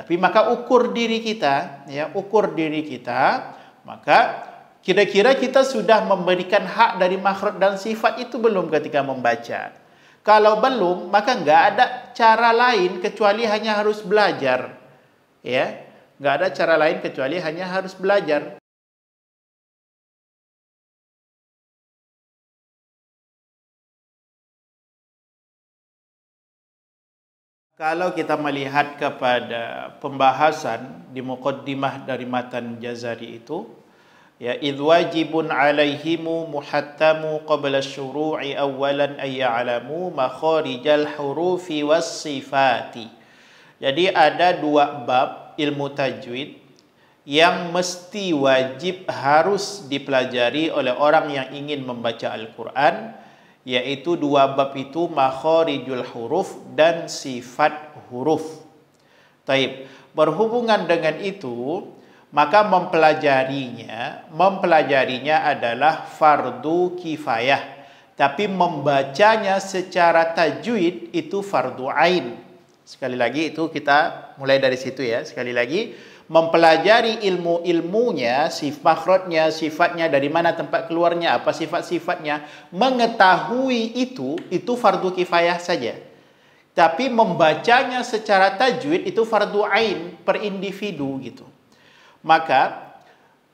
Tapi maka ukur diri kita, ya, ukur diri kita, maka kira-kira kita sudah memberikan hak dari makhraj dan sifat itu belum ketika membaca. Kalau belum, maka nggak ada cara lain kecuali hanya harus belajar. Ya, nggak ada cara lain kecuali hanya harus belajar. Kalau kita melihat kepada pembahasan di muqaddimah dari matan Jazari itu, ya, idh wajibun alaihimu muhattamu qabla syuru'i awalan ay ya'lamu makharijal hurufi was sifati. Jadi ada dua bab ilmu tajwid yang mesti wajib harus dipelajari oleh orang yang ingin membaca Al-Quran, yaitu dua bab itu, makharijul huruf dan sifat huruf. Taib. Berhubungan dengan itu, maka mempelajarinya adalah fardu kifayah, tapi membacanya secara tajwid itu fardu ain. Sekali lagi itu kita mulai dari situ ya. Sekali lagi, mempelajari ilmu-ilmunya, makhrajnya, sifatnya, dari mana tempat keluarnya, apa sifat-sifatnya, mengetahui itu fardu kifayah saja. Tapi membacanya secara tajwid itu fardu ain per individu gitu. Maka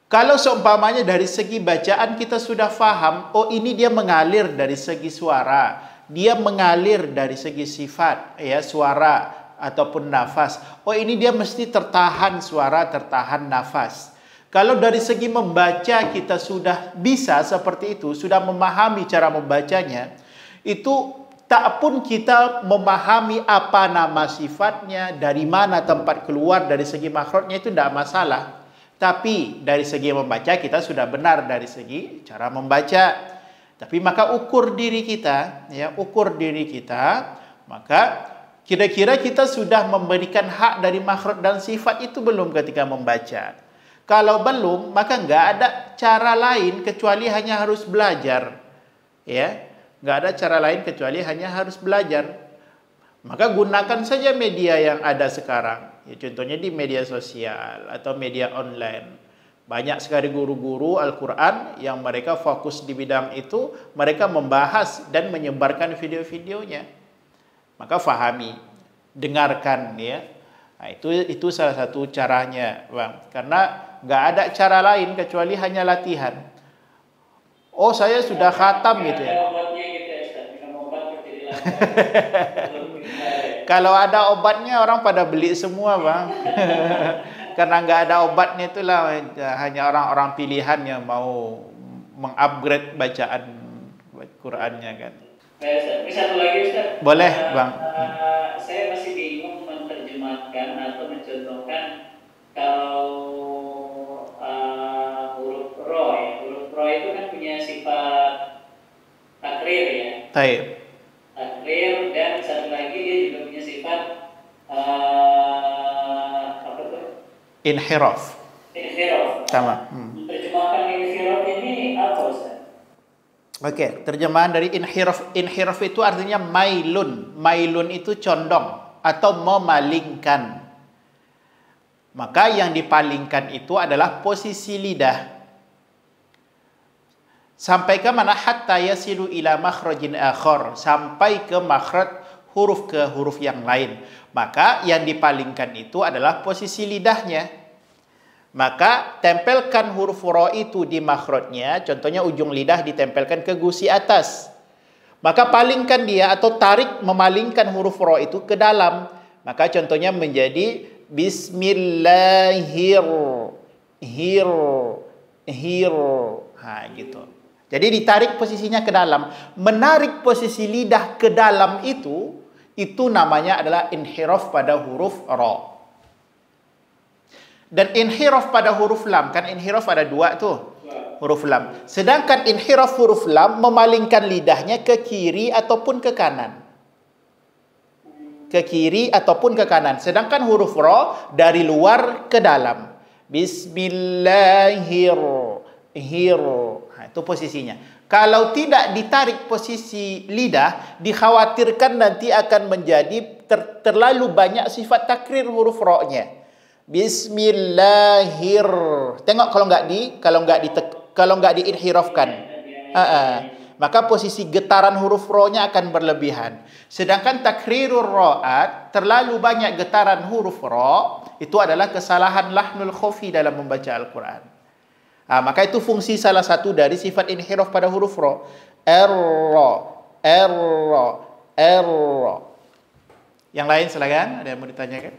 kalau seumpamanya dari segi bacaan kita sudah faham, oh ini dia mengalir dari segi suara, dia mengalir dari segi sifat, ya, suara ataupun nafas. Oh ini dia mesti tertahan suara, tertahan nafas. Kalau dari segi membaca kita sudah bisa seperti itu, sudah memahami cara membacanya, itu tak pun kita memahami apa nama sifatnya, dari mana tempat keluar dari segi makhrajnya, itu tidak masalah. Tapi dari segi membaca kita sudah benar dari segi cara membaca. Tapi maka ukur diri kita, ya, ukur diri kita, maka kira-kira kita sudah memberikan hak dari makhraj dan sifat itu belum ketika membaca. Kalau belum, maka nggak ada cara lain kecuali hanya harus belajar. Ya, nggak ada cara lain kecuali hanya harus belajar. Maka gunakan saja media yang ada sekarang. Ya, contohnya di media sosial atau media online. Banyak sekali guru-guru Al-Quran yang mereka fokus di bidang itu, mereka membahas dan menyebarkan video-videonya. Maka fahami, dengarkan, ya. Nah, itu salah satu caranya, Bang. Karena nggak ada cara lain kecuali hanya latihan. Oh, saya sudah khatam gitu ya. Kalau ada obatnya orang pada beli semua, Bang. Karena nggak ada obatnya, itulah hanya orang-orang pilihan yang mau mengupgrade bacaan Qurannya kan. Bisa satu lagi, Ustaz? Boleh, Bang. Saya masih bingung menerjemahkan atau mencontohkan kalau huruf ro ya. Huruf ro itu kan punya sifat takrir ya. Taib. Takrir, dan satu lagi dia juga punya sifat apa tuh? Inhiraf. Inhiraf. Sama. Terjemahkan inhiraf ini apa, Ustaz? Oke, terjemahan dari inhiraf. Inhiraf itu artinya mailun. Mailun itu condong atau memalingkan. Maka yang dipalingkan itu adalah posisi lidah. Sampai ke mana? Hatta yasilu ila makhrajin akhar, sampai ke makhraj huruf ke huruf yang lain. Maka yang dipalingkan itu adalah posisi lidahnya. Maka tempelkan huruf ro itu di makhrajnya, contohnya ujung lidah ditempelkan ke gusi atas. Maka palingkan dia atau tarik, memalingkan huruf ro itu ke dalam. Maka contohnya menjadi bismillahirrahmanirrahim. Gitu. Jadi ditarik posisinya ke dalam. Menarik posisi lidah ke dalam itu namanya adalah inhiraf pada huruf ro. Dan inhiraf pada huruf lam, kan inhiraf ada dua tuh, huruf lam. Sedangkan inhiraf huruf lam memalingkan lidahnya ke kiri ataupun ke kanan. Ke kiri ataupun ke kanan. Sedangkan huruf ro dari luar ke dalam. Bismillahirrahmanirrahim. Itu posisinya. Kalau tidak ditarik posisi lidah, dikhawatirkan nanti akan menjadi terlalu banyak sifat takrir huruf ra-nya. Bismillahir. Tengok kalau nggak diinhirafkan. Maka posisi getaran huruf ra-nya akan berlebihan. Sedangkan takrirur ra'at, terlalu banyak getaran huruf ra, itu adalah kesalahan lahnul khafi dalam membaca Al-Quran. Maka itu fungsi salah satu dari sifat inhiraf pada huruf ra. Erro. Yang lain silakan, ada yang mau ditanyakan?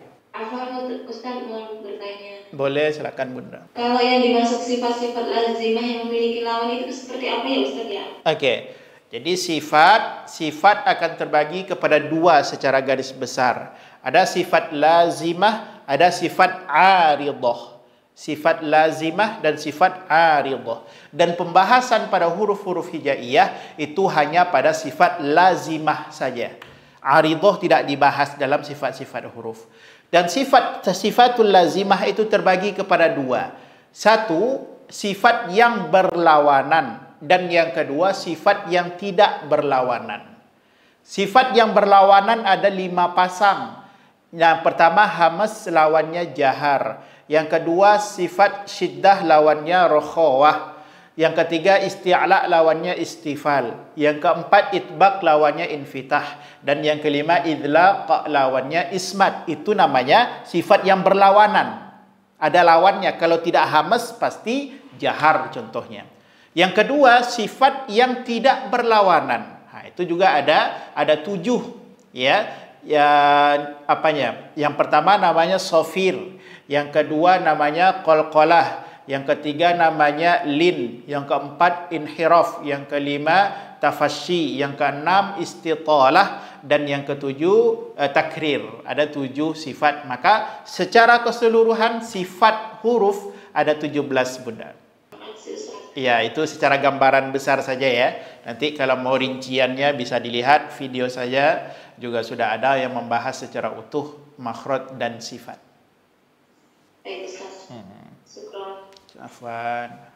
Ustaz mau bertanya. Boleh, silakan Bunda. Kalau yang dimasuk sifat-sifat lazimah yang memiliki lawan itu seperti apa ya Ustaz ya? Oke. Jadi sifat akan terbagi kepada dua secara garis besar. Ada sifat lazimah, ada sifat aridhah. Sifat lazimah dan sifat aridhah. Dan pembahasan pada huruf-huruf hijaiyah itu hanya pada sifat lazimah saja. Aridhah tidak dibahas dalam sifat-sifat huruf. Dan sifatul lazimah itu terbagi kepada dua. Satu, sifat yang berlawanan. Dan yang kedua, sifat yang tidak berlawanan. Sifat yang berlawanan ada 5 pasang. Yang pertama, hamas lawannya jahar. Yang kedua, sifat syiddah lawannya rokhawah. Yang ketiga, isti'la lawannya istifal. Yang keempat, itbaq lawannya infitah. Dan yang kelima, idlaq lawannya ismat. Itu namanya sifat yang berlawanan. Ada lawannya. Kalau tidak hamas, pasti jahar contohnya. Yang kedua, sifat yang tidak berlawanan. Itu juga ada 7, ya. Yang pertama namanya sofir. Yang kedua namanya qalqalah. Yang ketiga namanya lin. Yang keempat inhiraf. Yang kelima tafasyi. Yang keenam istitalah. Dan yang ketujuh takrir. Ada 7 sifat. Maka secara keseluruhan sifat huruf ada 17 Bunda. Ya, itu secara gambaran besar saja ya. Nanti kalau mau rinciannya bisa dilihat video saya. Juga sudah ada yang membahas secara utuh makhraj dan sifat. Baik Ustaz. Syukran. Afwan.